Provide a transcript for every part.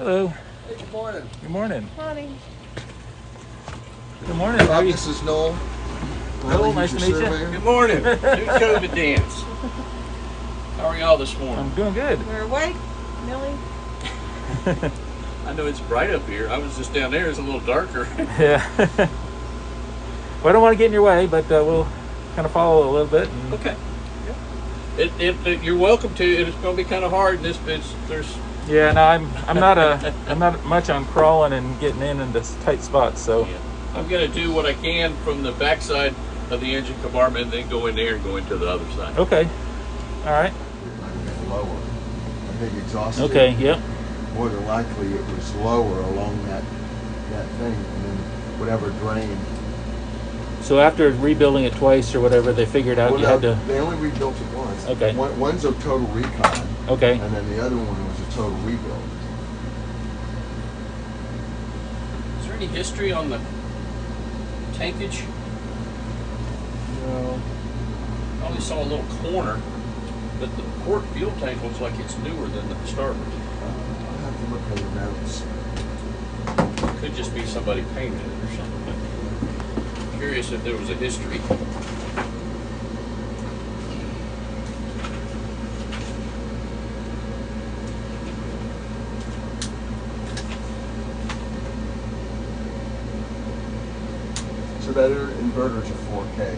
Hello. Hey, good morning. Good morning. Morning. Good morning. How are you? This is Noel. Noel, nice to meet you. Good morning. New COVID dance. How are y'all this morning? I'm doing good. We're awake, Millie. I know it's bright up here. I was just down there. It's a little darker. Yeah. Well, I don't want to get in your way, but we'll kind of follow a little bit. And... Okay. If you're welcome to. It's going to be kind of hard in this bitch. Yeah, no, I'm not much on crawling and getting into tight spots. So yeah. I'm going to do what I can from the backside of the engine compartment, and then go in there and go into the other side. Okay. All right. Lower. I think exhaust. Okay. Yep. More than likely, it was lower along that thing, and then whatever drained. So after rebuilding it twice or whatever, they figured out you had to. They only rebuilt it once. Okay. One's a total recon. Okay. And then the other one was a total rebuild. Is there any history on the tankage? No. I only saw a little corner, but the port fuel tank looks like it's newer than the starboard. I'll have to look at the notes. Could just be somebody painted it or something. Curious if there was a history. So that inverter's a 4K.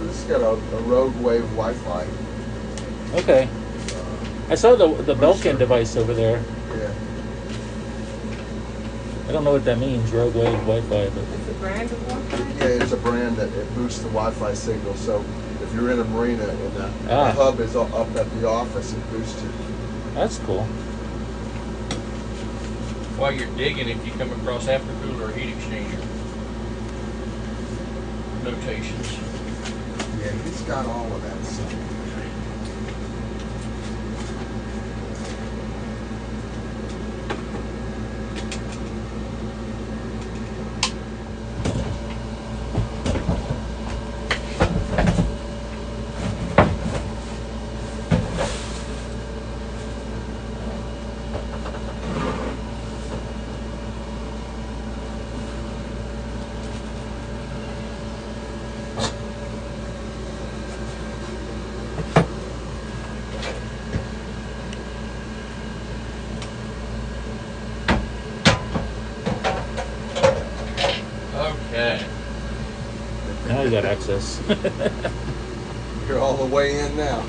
It's got a road wave Wi-Fi. Okay. I saw the Belkin device over there. Yeah. I don't know what that means, road wave Wi-Fi, but It's a brand of Wi-Fi? Yeah, it's a brand that it boosts the Wi-Fi signal. So if you're in a marina and the Ah. hub is up at the office, it boosts it. that's cool. While you're digging, if you come across aftercooler or heat exchanger notations. Yeah, he's got all of that stuff. Okay. Now you got access. You're all the way in now.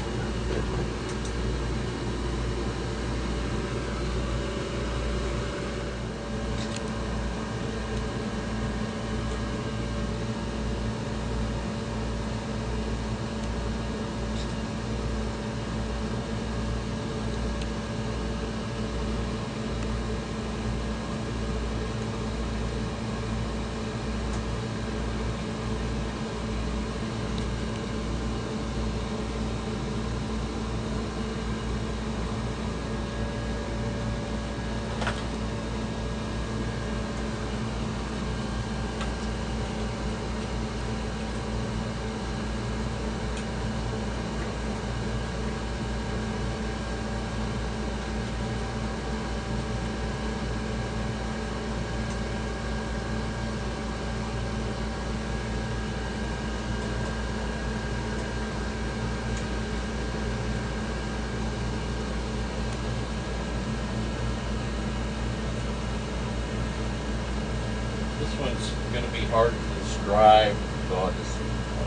This one's going to be hard to describe.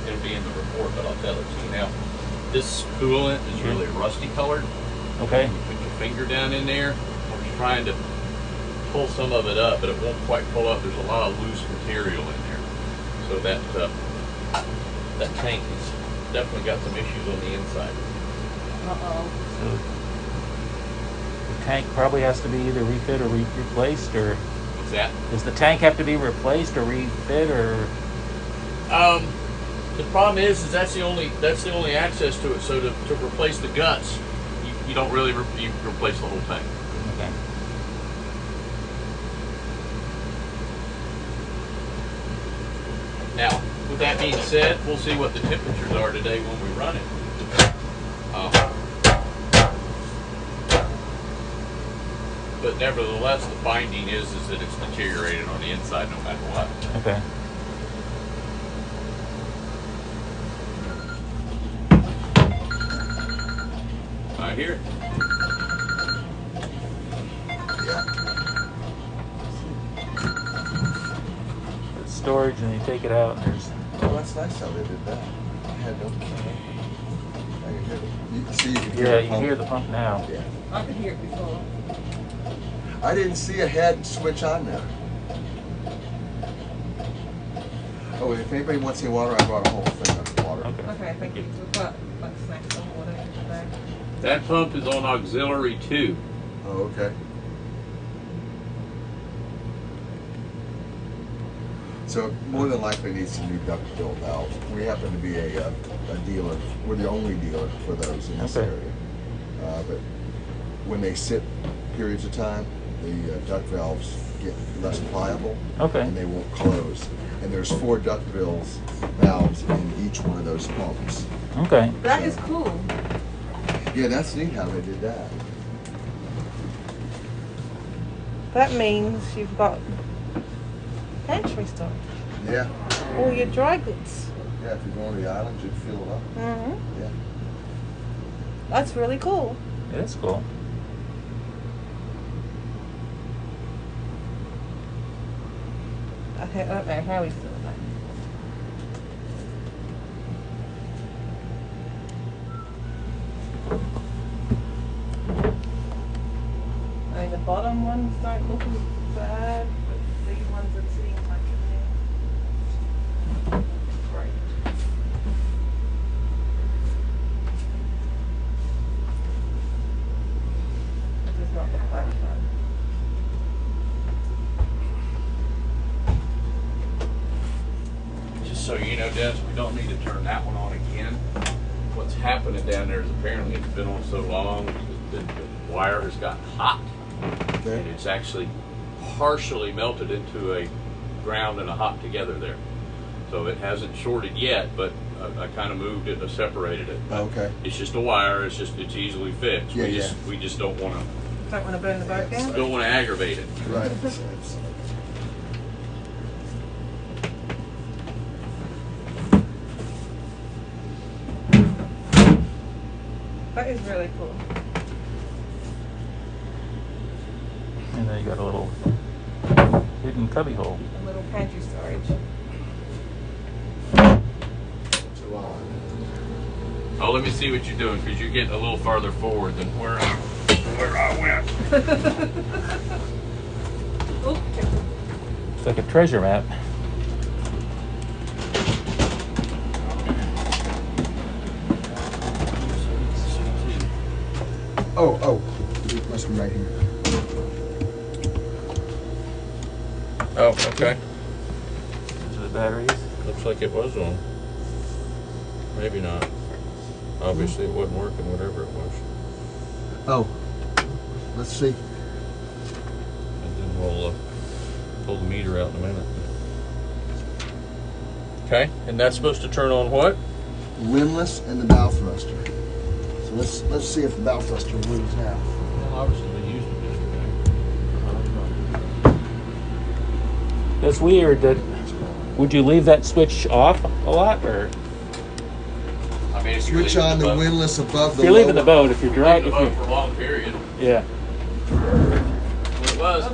It'll be in the report, but I'll tell it to you now. This coolant is really rusty colored. Okay. You put your finger down in there. We're trying to pull some of it up, but it won't quite pull up. There's a lot of loose material in there. So that tank has definitely got some issues on the inside. Uh-oh. So the tank probably has to be either refit or replaced, or What's that? does the tank have to be replaced or refit, or? The problem is that's the only access to it. So to replace the guts, you don't really you replace the whole tank. Okay. Now, with that being said, we'll see what the temperatures are today when we run it. But nevertheless, the finding is that it's deteriorated on the inside no matter what. Okay. I hear it. Yeah. It's storage, and you take it out, and there's. Well, that's nice how they did that. I had no. I can hear you can hear Yeah, the you can pump. hear the pump now. Yeah. I could hear it before. I didn't see a head switch on there. Oh, if anybody wants any water, I brought a whole thing of water. Okay. Okay, thank you. We've got like snacks on water today. That pump is on auxiliary 2. Oh, okay. So more than likely needs some new ductile valves. We happen to be a dealer. We're the only dealer for those in this Okay. area. But when they sit periods of time, the duct valves get less pliable Okay. and they won't close. And there's 4 duct valves in each one of those pumps. Okay. That is cool. Yeah, that's neat how they did that. That means you've got pantry storage. Yeah, All your dry goods. yeah. If you go on the islands, you'd fill it up. Mm-hmm. Yeah. That's really cool. It is cool. I don't know how he's doing that. I mean, the bottom ones don't look as bad, but these ones are sitting like in there. Great. This is not the flash one. Just so you know, Dennis, we don't need to turn that one on again. What's happening down there is apparently it's been on so long, the wire has gotten hot, Okay. and it's actually partially melted into a ground and a hot together there. So it hasn't shorted yet, but I kind of moved it and separated it. Okay. It's just a wire. It's easily fixed. Yeah, We just don't want Don't want to burn the boat down? to aggravate it. Right. That is really cool. And then you got a little hidden cubby hole. A little pantry storage. Oh, let me see what you're doing, because you're getting a little farther forward than where I went. Oh, It's like a treasure map. Oh, it must be right here. Oh, okay. These are the batteries. Looks like it was on. Maybe not. Obviously, it wasn't working, whatever it was. Oh, let's see. And then we'll pull the meter out in a minute. Okay, and that's supposed to turn on what? Windlass and the bow thruster. So let's see if the bow thruster moves now. Well, obviously they used it yesterday. That's weird. That would you leave that switch off a lot, or I mean, if you Switch leave on the boat- windlass above if the you're leaving the lower- boat, if you're leave driving, the boat for a long period. yeah. Well, it was.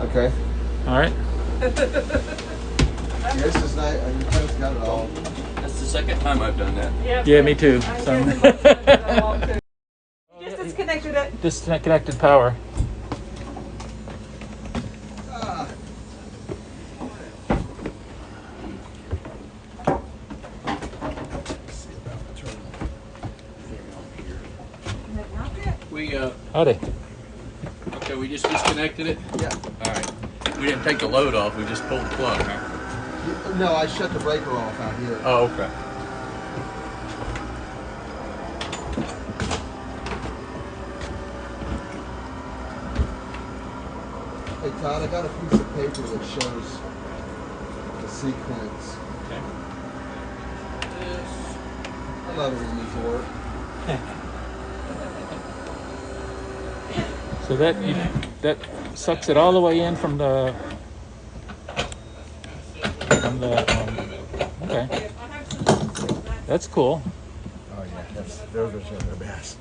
Okay. All right. Yeah, this is nice. You guys got it all. That's the second time I've done that. Yeah, me too. I'm So- getting the boat that I want to. Just disconnected it. Disconnected power. Ah. Let's see about turning the thing on here. Not yet. We Howdy. okay, we just disconnected it. Yeah. All right. We didn't take the load off. We just pulled the plug. Huh? No, I shut the breaker off out here. Oh, okay. Hey Todd, I got a piece of paper that shows the sequence. Okay. I love it when these work. So that sucks it all the way in from the okay. That's cool. Oh yeah, those are some of the best.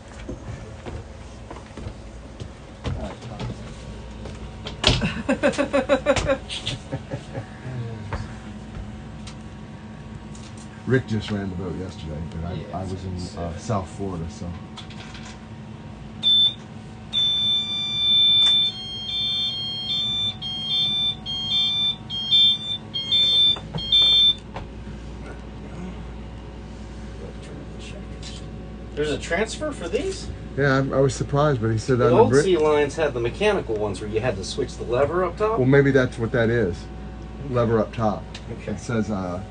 Rick just ran the boat yesterday, but I was in South Florida, so. There's a transfer for these? Yeah, I was surprised, but he said The on old the sea lines had the mechanical ones where you had to switch the lever up top. Well, maybe that's what that is. Lever up top. Okay. It says, And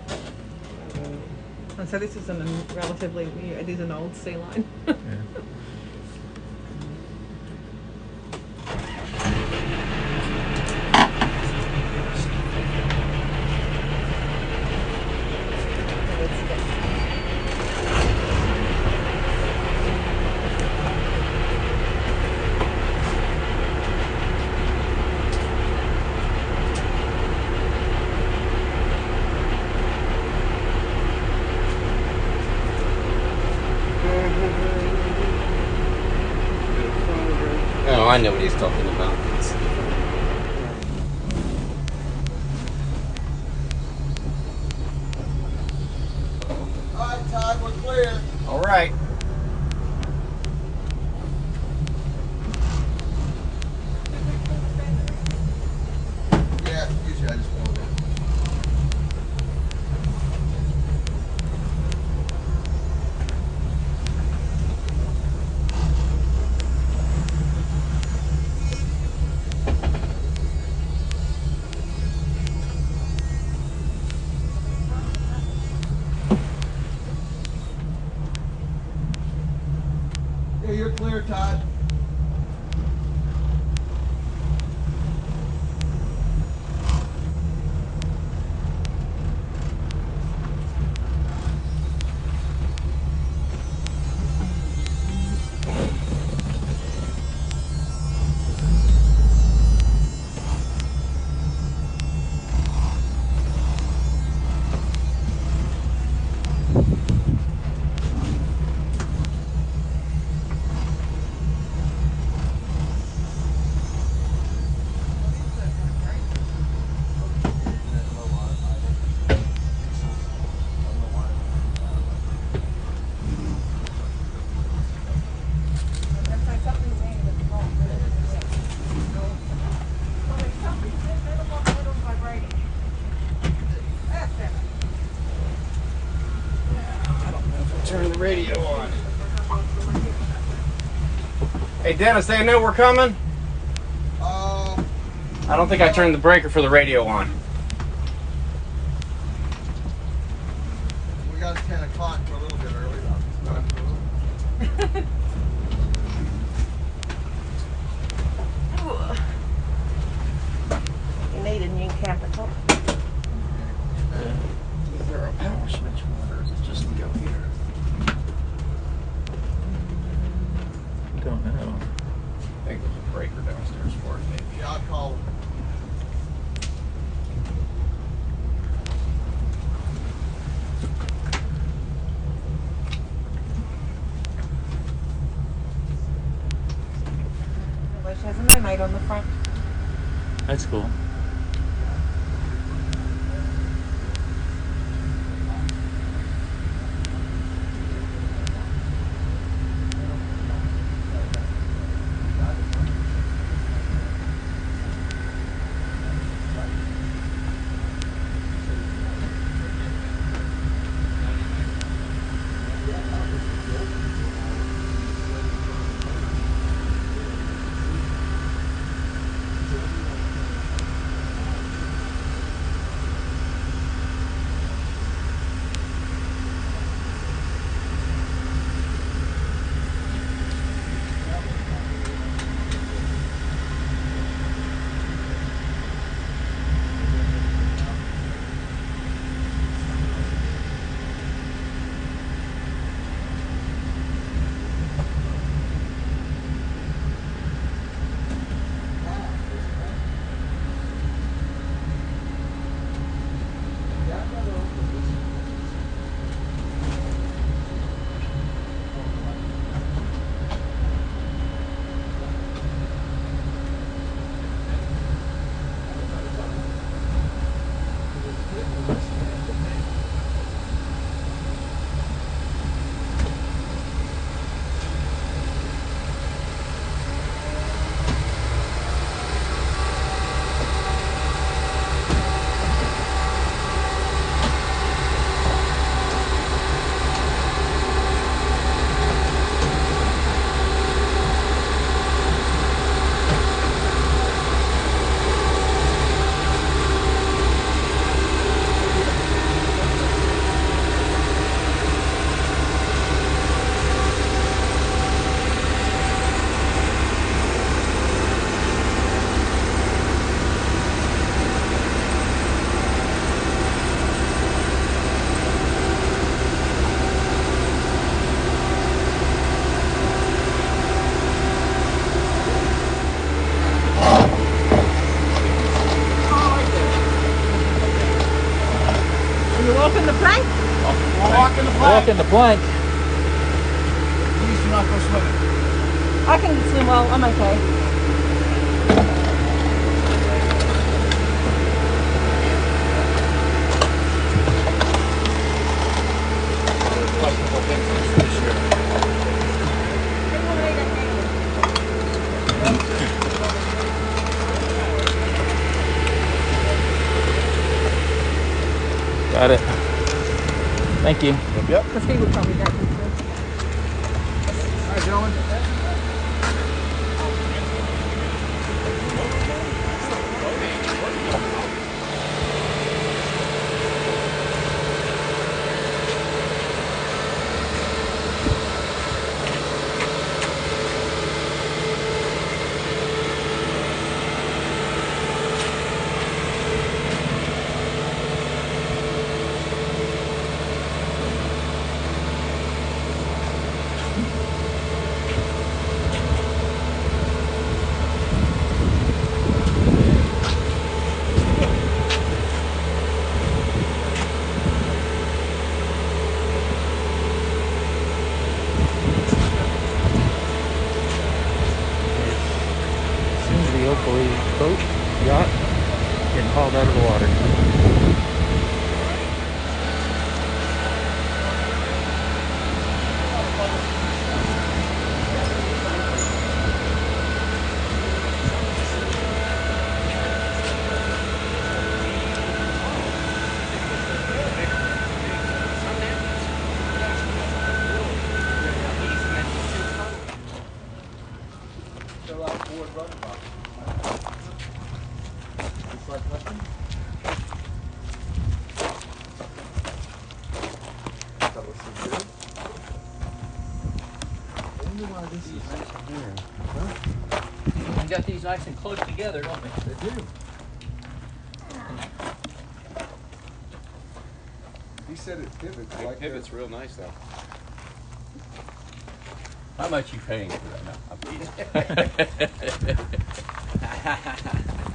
so this is a relatively, it is an old sea line. Oh, I know what he's talking about. alright Todd, we're clear. All right. Yeah, usually I just pull it in. Yeah, you're clear, Todd. Turn the radio on. Hey Dennis, they know we're coming? I don't think I turned the breaker for the radio on. We got 10 o'clock for a little bit early. You need a new capital. Is there a power switch or is it just go here? Don't know. I think there's a breaker downstairs for it, maybe. Yeah, I'll call him. Well, she has a mermaid on the front. That's cool. in the Walk plank. in the plank. Please do not go swimming. I can swim well. I'm okay. Questionable things this year. Got it. Thank you. Yep. Because he would probably get this. All right, gentlemen. Seems to be hopefully boat, yacht, getting hauled out of the water. Fill out board rubber box. Just like nothing. That looks so good. I wonder why this is here. Huh? We got these nice and close together, don't we? They do. He said it pivots like Pivot's real nice though. How much you paying for that now?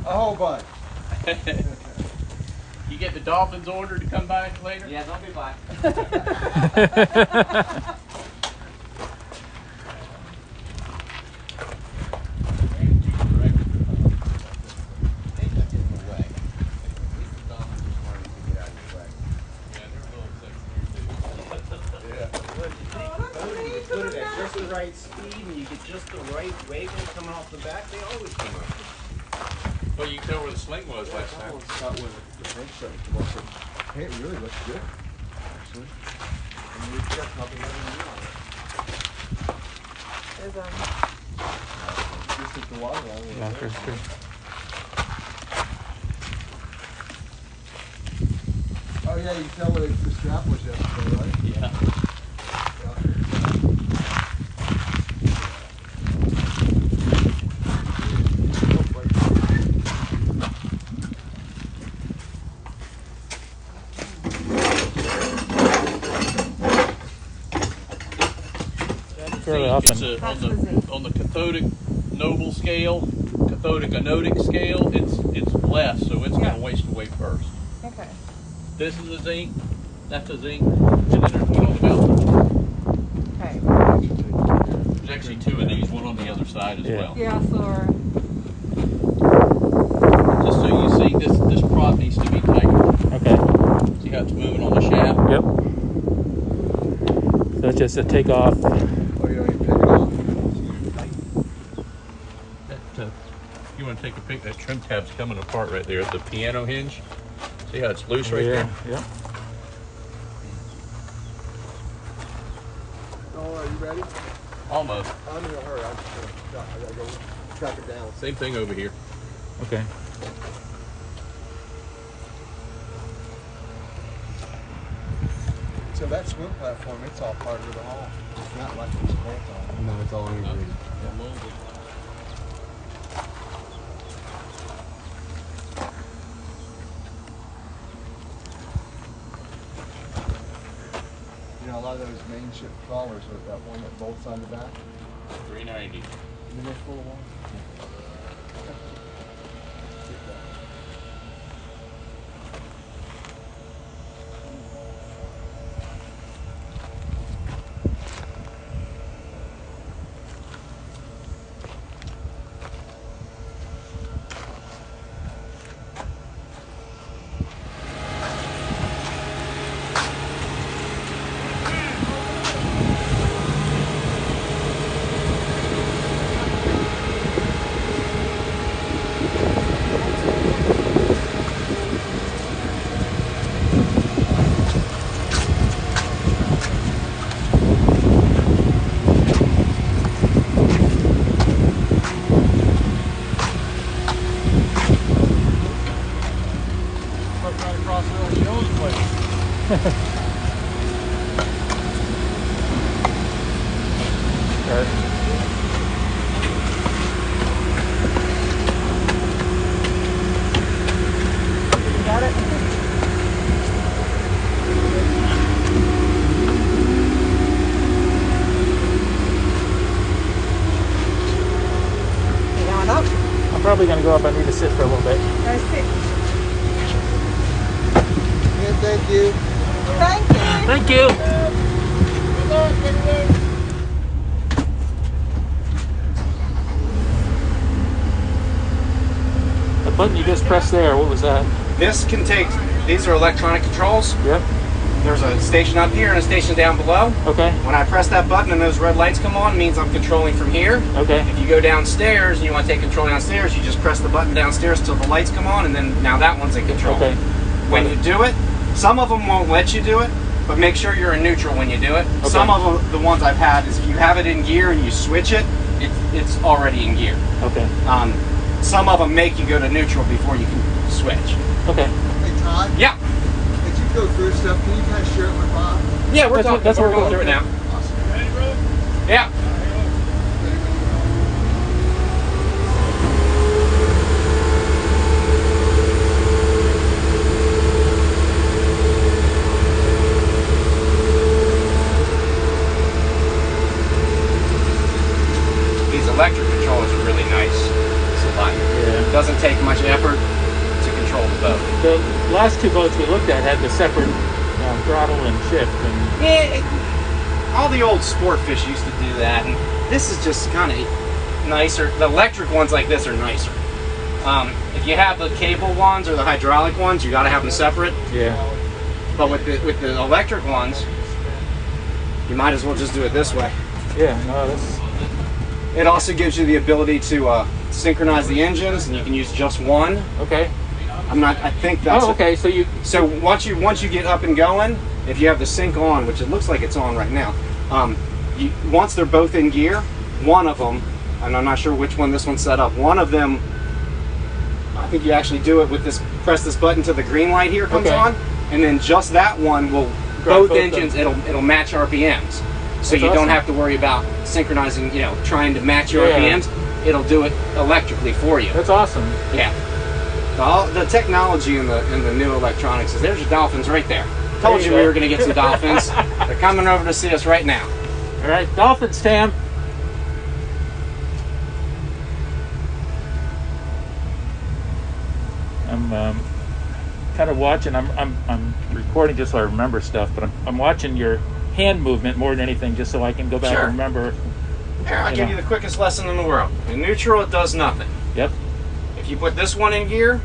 a whole bunch. You get the Dolphins order to come by later? Yeah, they'll be back. Put it at just the right speed and you get just the right wavelength coming off the back, they always come up. Well, you can tell where the sling was last time. Not when the paint started to come off. Hey, it really looks good, actually. And we've got probably nothing new on it. There's Just at the water line. Yeah, for sure. Oh yeah, you can tell where the strap was yesterday, right? Yeah. Fairly It's often. on the cathodic noble scale, cathodic anodic scale, it's less, so it's Yeah. gonna waste away first. okay. This is a zinc, that's a zinc, and then there's one on the belt. Okay. There's actually two of these, one on the other side as Yeah. well. Yeah, so Just so you see, this prop needs to be tightened. Okay. See how it's moving on the shaft? Yep. So it's just a takeoff. Oh, you don't even pick it off. You want to take a pic? That trim tab's coming apart right there. The piano hinge. See how it's loose right there? Yeah. Oh, are you ready? Almost. I'm in a hurry. I gotta go track it down. Same thing over here. Okay. So that swim platform, it's all part of the hull. It's not like it's bolt on. No, it's all integrated. You know, a lot of those main ship trawlers with that one that bolts on the back. 390. Isn't they full of water? Okay. You got it? You going up? I'm probably gonna go up. I need to sit for a little bit. Nice sit. Yeah, thank you. Thank you. Thank you. The button you just pressed there, what was that? This can take, these are electronic controls. Yep. There's a station up here and a station down below. Okay. When I press that button and those red lights come on, it means I'm controlling from here. Okay. If you go downstairs and you want to take control downstairs, you just press the button downstairs till the lights come on, and then now that one's in control. Okay. When you do it, some of them won't let you do it, but make sure you're in neutral when you do it. Okay. Some of them, the ones I've had, is if you have it in gear and you switch it, it's already in gear. Okay. Some of them make you go to neutral before you can switch. Okay. Hey, Todd, Yeah. as you go through stuff, can you kind of share it with Bob? Yeah, we're talking. that's We're what we're going through it now. Awesome. Ready, brother? Yeah. These electric controllers are really nice. It's a lot. Yeah. It doesn't take much effort to control the boat. The last two boats we looked at had the separate throttle and shift, and Yeah, all the old sport fish used to do that, and this is just kind of nicer. The electric ones like this are nicer. If you have the cable ones or the hydraulic ones, you got to have them separate. yeah. But with the electric ones, you might as well just do it this way. Yeah. No, that's It also gives you the ability to synchronize the engines, and you can use just one. okay. I think that's. Oh, okay. So you. So once you get up and going, if you have the sync on, which it looks like it's on right now, once they're both in gear, one of them, and I'm not sure which one this one's set up. One of them, I think you actually do it with this. Press this button till the green light here comes Okay. on, and then just that one will Grab both engines. It'll match RPMs, so That's you don't awesome. have to worry about synchronizing. Trying to match your Yeah. RPMs. It'll do it electrically for you. That's awesome. Yeah. All the technology in the new electronics is there's your dolphins right there. Told There you you we go. were going to get some dolphins. They're coming over to see us right now. All right, dolphins, Tam. I'm kind of watching. I'm recording just so I remember stuff, but I'm watching your hand movement more than anything, just so I can go back Sure. and remember. Here, I'll give you the quickest lesson in the world. In neutral, it does nothing. Yep. If you put this one in gear,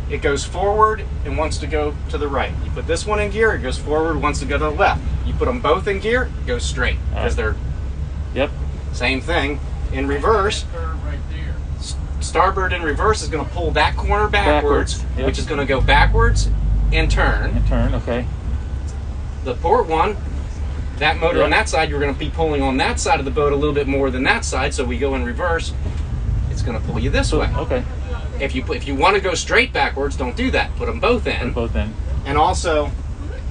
it goes forward and wants to go to the right. You put this one in gear, it goes forward, wants to go to the left. You put them both in gear, it goes straight, because they're Yep. same thing. In reverse, starboard in reverse is going to pull that corner backwards, Yep. which is going to go backwards and turn. And turn. Okay. The port one, that motor Yep. on that side, you're going to be pulling on that side of the boat a little bit more than that side, so we go in reverse, it's going to pull you this way. Okay. If you want to go straight backwards, don't do that. Put them both in. Put both in. And also,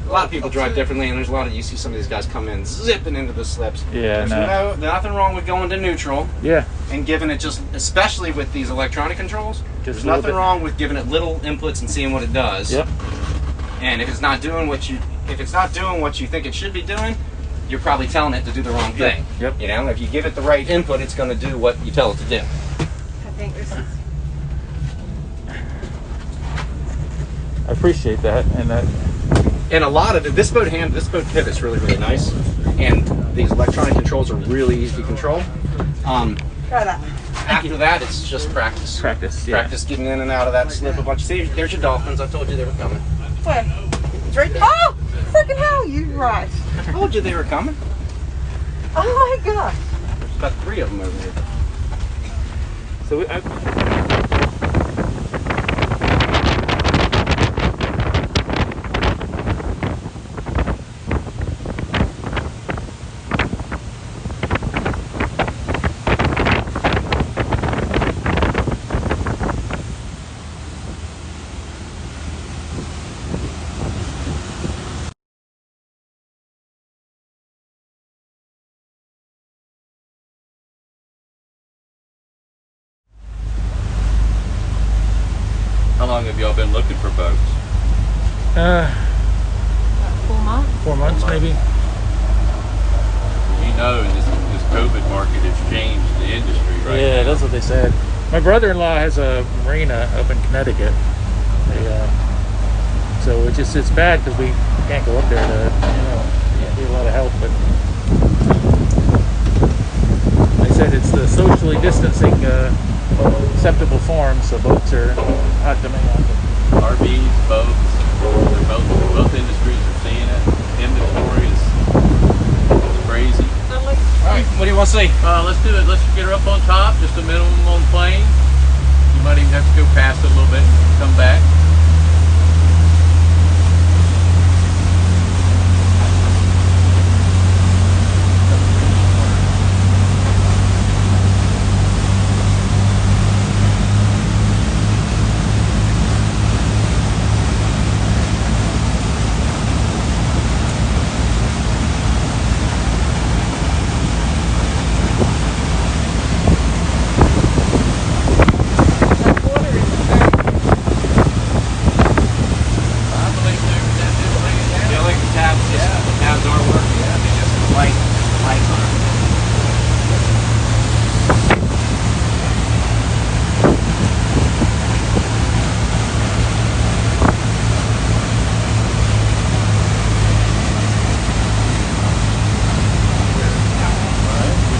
a lot of people drive differently, and there's a lot of, you see some of these guys come in zipping into the slips. Yeah. There's nothing wrong with going to neutral Yeah. and giving it just, especially with these electronic controls, there's a little nothing bit. wrong with giving it little inputs and seeing what it does. Yep. And if it's not doing what you think it should be doing, you're probably telling it to do the wrong thing. Yep. You know, if you give it the right input, it's going to do what you tell it to do. I think this is. I appreciate that, and that. And a lot of it, this boat pivot's really, really nice. And these electronic controls are really easy to control. Try that. After that, it's just practice. Practice. Yeah. Practice getting in and out of that slip a bunch. See, there's your dolphins. I told you they were coming. Where? It's right. Oh, fucking hell! You're right. I told you they were coming. Oh my gosh. There's about 3 of them over here. So I, How long have y'all been looking for boats? About 4 months. 4 months 4 months. maybe. You know, this COVID market has changed the industry, right? Yeah, now. that's what they said. My brother-in-law has a marina up in Connecticut. So it's bad because we can't go up there to, need a lot of help. But they said it's the socially distancing acceptable form, so boats are hot demand. RVs, boats, both industries are seeing it. Inventory is crazy. I'd like All right, what do you want to see? Let's do it. Let's get her up on top, just a minimum on plane. You might even have to go past it a little bit and come back.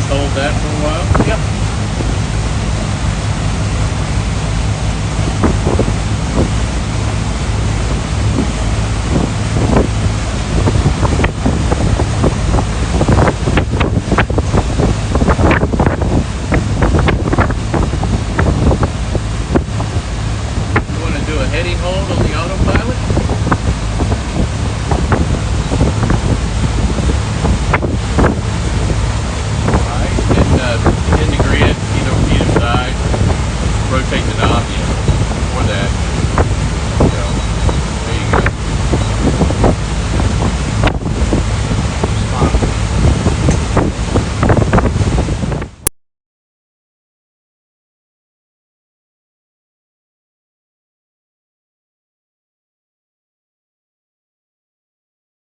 Hold that for a while. Yep. You want to do a heading hold on the autopilot? In the grid, either side, rotate the knob, for that.